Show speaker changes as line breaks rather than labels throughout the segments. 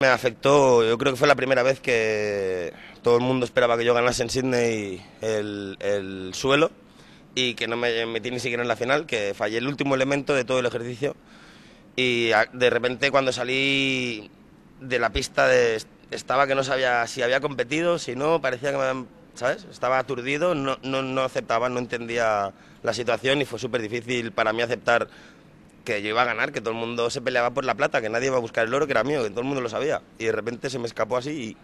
Me afectó, yo creo que fue la primera vez que todo el mundo esperaba que yo ganase en Sydney el suelo y que no me metí ni siquiera en la final, que fallé el último elemento de todo el ejercicio y de repente cuando salí de la pista estaba que no sabía si había competido, si no, parecía que me habían, ¿sabes? Estaba aturdido, no aceptaba, no entendía la situación y fue súper difícil para mí aceptar que yo iba a ganar, que todo el mundo se peleaba por la plata, que nadie iba a buscar el oro, que era mío, que todo el mundo lo sabía. Y de repente se me escapó así y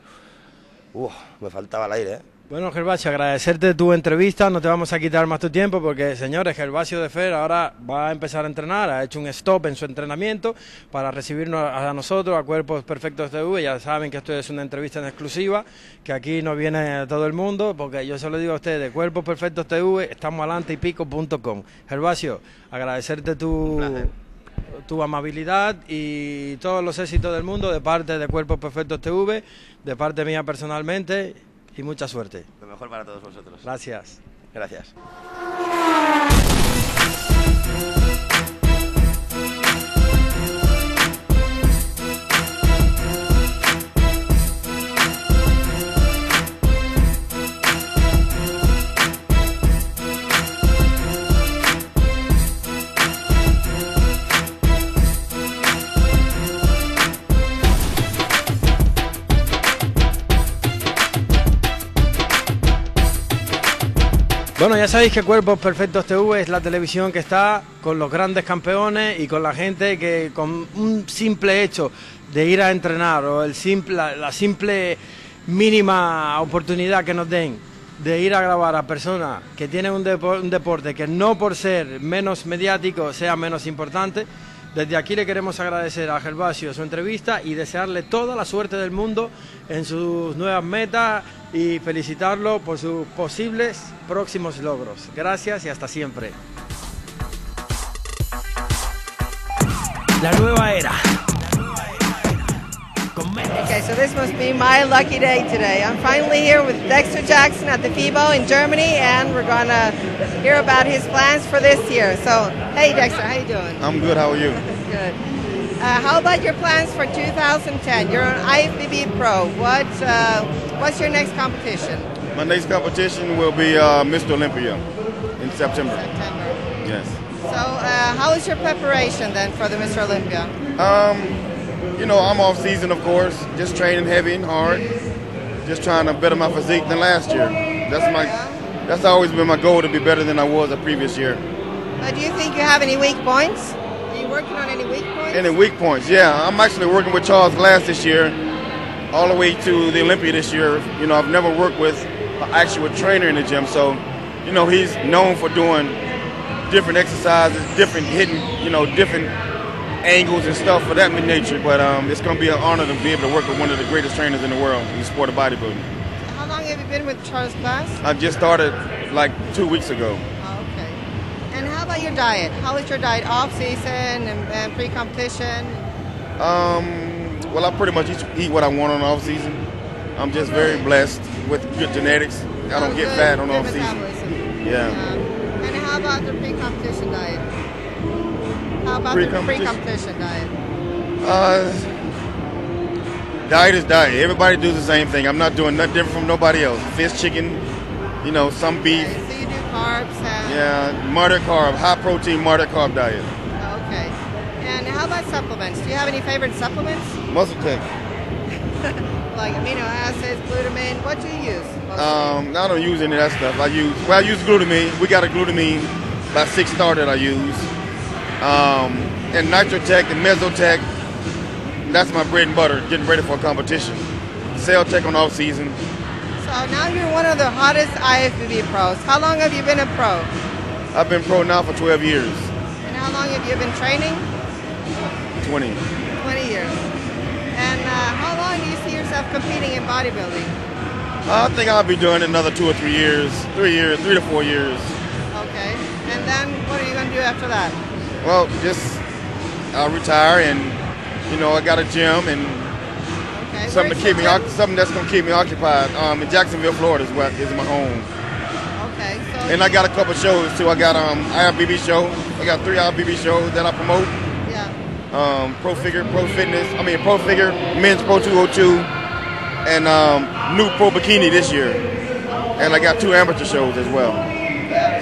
me faltaba el aire, ¿eh?
Bueno, Gervasio, agradecerte tu entrevista, no te vamos a quitar más tu tiempo porque, señores, Gervasio Defer ahora va a empezar a entrenar, ha hecho un stop en su entrenamiento para recibirnos a nosotros, a Cuerpos Perfectos TV. Ya saben que esto es una entrevista en exclusiva, que aquí no viene todo el mundo, porque yo se lo digo a ustedes, Cuerpos Perfectos TV, estamos adelanteypico.com. Gervasio, agradecerte tu amabilidad y todos los éxitos del mundo de parte de Cuerpos Perfectos TV, de parte mía personalmente. Y mucha suerte.
Lo mejor para todos vosotros.
Gracias.
Gracias.
Bueno, ya sabéis que Cuerpos Perfectos TV es la televisión que está con los grandes campeones y con la gente que con un simple hecho de ir a entrenar o la simple mínima oportunidad que nos den de ir a grabar a personas que tienen un deporte que no por ser menos mediático sea menos importante. Desde aquí le queremos agradecer a Gervasio su entrevista y desearle toda la suerte del mundo en sus nuevas metas y felicitarlo por sus posibles próximos logros. Gracias y hasta siempre. La nueva era.
Okay, so this must be my lucky day today. I'm finally here with Dexter Jackson at the FIBO in Germany, and we're going to hear about his plans for this year. So, hey Dexter, how you doing?
I'm good, how are you?
Good. How about your plans for 2010? You're an IFBB Pro. What's your next competition?
My next competition will be Mr. Olympia in September. Yes.
So, how is your preparation then for the Mr. Olympia?
You know, I'm off season, of course, just training heavy and hard, just trying to better my physique than last year. That's always been my goal, to be better than I was the previous year.
Do you think you have any weak points? Are you working on any weak points?
Any weak points? Yeah, I'm actually working with Charles Glass this year, all the way to the Olympia this year. You know, I've never worked with an actual trainer in the gym, so, you know, he's known for doing different exercises, different hitting, you know, different angles and stuff for that nature, but it's going to be an honor to be able to work with one of the greatest trainers in the world in the sport of bodybuilding.
How long have you been with Charles Glass?
I just started like 2 weeks ago.
Oh, okay. And how about your diet? How is your diet off season and pre-competition?
Well, I pretty much eat what I want on off season. I'm just very blessed with good genetics. I don't get fat on off season. Yeah.
And how about the pre-competition diet? How about the pre-competition diet?
Diet is diet. Everybody does the same thing. I'm not doing nothing different from nobody else. Fish, chicken, you know, some beef.
Okay, so you do carbs and...
Yeah, moderate carb, high protein, moderate carb diet.
Okay. And how about supplements? Do you have any favorite supplements?
Muscle Tech.
Like amino acids, glutamine. What do you use?
I don't use any of that stuff. I use glutamine. We got a glutamine, about 6 star that I use. And Nitrotech and Mesotech, that's my bread and butter, getting ready for a competition. Cell Tech on off season.
So now you're one of the hottest IFBB pros. How long have you been a pro?
I've been pro now for 12 years.
And how long have you been training?
20.
20 years. And how long do you see yourself competing in bodybuilding?
I think I'll be doing it another 2 or 3 years. 3 to 4 years.
Okay. And then what are you going to do after that?
Well, I'll retire, and you know, I got a gym and something that's gonna keep me occupied. In Jacksonville, Florida is my home.
Okay. So
And I got a couple shows too. I got IFBB show. I got 3 IFBB shows that I promote.
Yeah.
Pro Figure, Men's Pro 202, and new Pro Bikini this year. And I got 2 amateur shows as well.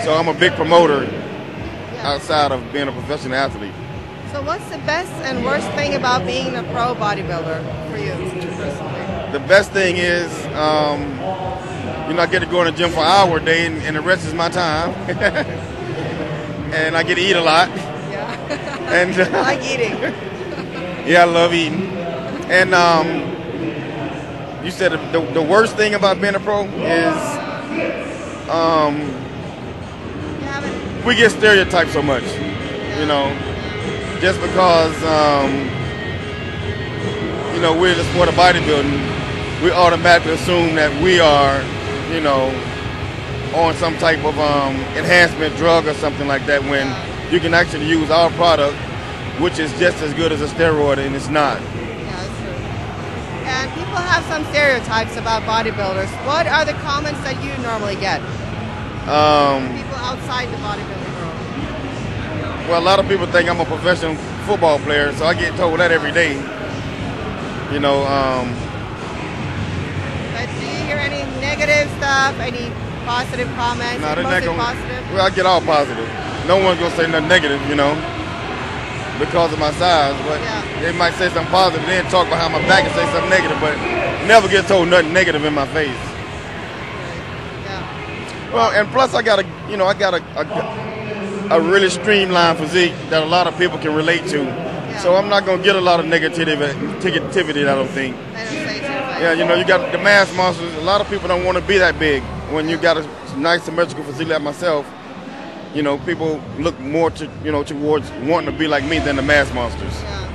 So I'm a big promoter outside of being a professional athlete.
So what's the best and worst thing about being a pro bodybuilder for you personally?
The best thing is, I get to go in the gym for an hour a day, and the rest is my time. And I get to eat a lot.
Yeah.
And
I like eating.
Yeah, I love eating. And you said the worst thing about being a pro is we get stereotyped so much, just because we're in the sport of bodybuilding, we automatically assume that we are on some type of enhancement drug or something like that, when you can actually use our product, which is just as good as a steroid, and it's not.
Yeah, that's true. And people have some stereotypes about bodybuilders. What are the comments that you normally get? People outside the bodybuilding world.
Well, a lot of people think I'm a professional football player, so I get told that every day.
But do you hear any negative stuff? Any positive comments?
No, they're not
positive?
Well, I get all positive. No one's gonna say nothing negative, because of my size. But they might say something positive, then talk behind my back and say something negative, but never get told nothing negative in my face. Well, and plus I got a really streamlined physique that a lot of people can relate to. So I'm not gonna get a lot of negativity, I don't think. You got the mass monsters. A lot of people don't want to be that big. When you got a nice symmetrical physique like myself, people look more towards wanting to be like me than the mass monsters.
Yeah.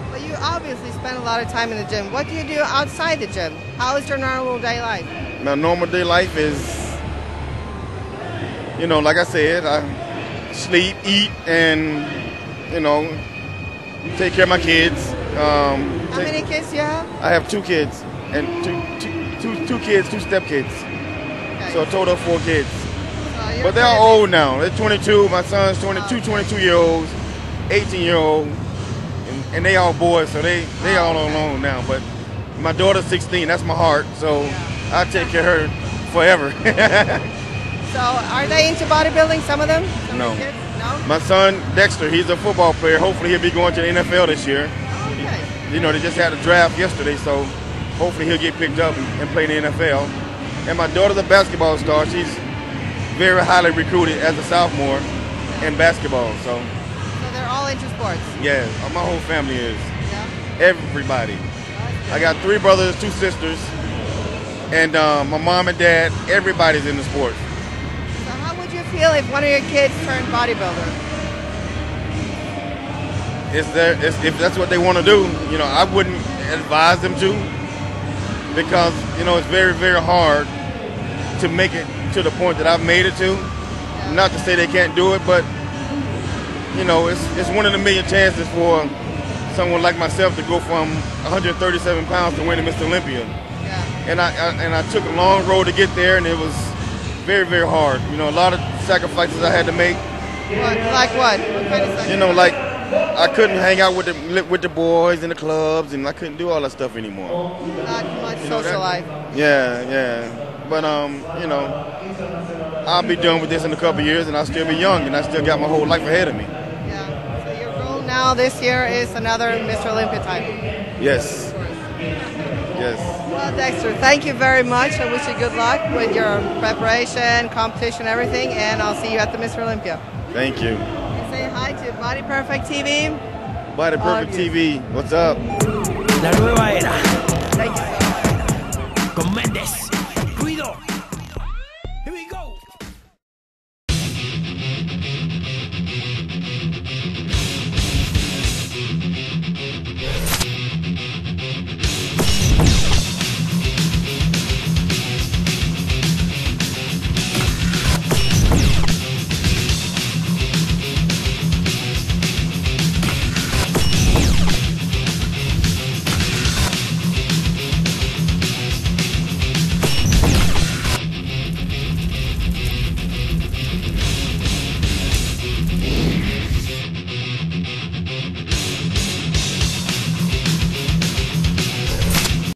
Well, you obviously spend a lot of time in the gym. What do you do outside the gym? How is your normal day life?
My normal day life is, like I said, I sleep, eat, and, take care of my kids.
How many kids do you have?
I have 2 kids, and two kids, 2 stepkids. Okay. So a total of 4 kids. But they're all old now. They're 22. My son's 22-year-olds, 18-year-old, and they all boys, so they all alone now. But my daughter's 16. That's my heart, so I take care of her forever.
So are they into bodybuilding, some of them?
No.
Kids? No?
My son, Dexter, he's a football player. Hopefully he'll be going to the NFL this year.
Okay.
They just had a draft yesterday, so hopefully he'll get picked up and play in the NFL. And my daughter's a basketball star. She's very highly recruited as a sophomore in basketball. So
they're all into sports?
Yeah, my whole family is.
Yeah?
Everybody. I got 3 brothers, 2 sisters, and my mom and dad, everybody's into sports.
So how would you feel if one of your kids turned bodybuilder?
If that's what they want to do, I wouldn't advise them to, because, it's very, very hard to make it to the point that I've made it to. Yeah. Not to say they can't do it, but, it's one in a million chances for someone like myself to go from 137 pounds to winning Mr. Olympia. Yeah. And I took a long road to get there, and it was very, very hard. A lot of sacrifices I had to make.
What? Like what? What kind of sacrifices?
Like I couldn't hang out with the boys in the clubs, and I couldn't do all that stuff anymore.
Not much social life.
Yeah. But I'll be done with this in a couple of years, and I'll still be young, and I still got my whole life ahead of me.
Yeah. So your goal now this year is another Mr. Olympia title.
Yes. Yes.
Well, Dexter, thank you very much. I wish you good luck with your preparation, competition, everything, and I'll see you at the Mr. Olympia.
Thank you.
And say hi to Body Perfect TV.
Body Perfect TV, what's up?
La nueva era.
Thank you so much.
Con Méndez.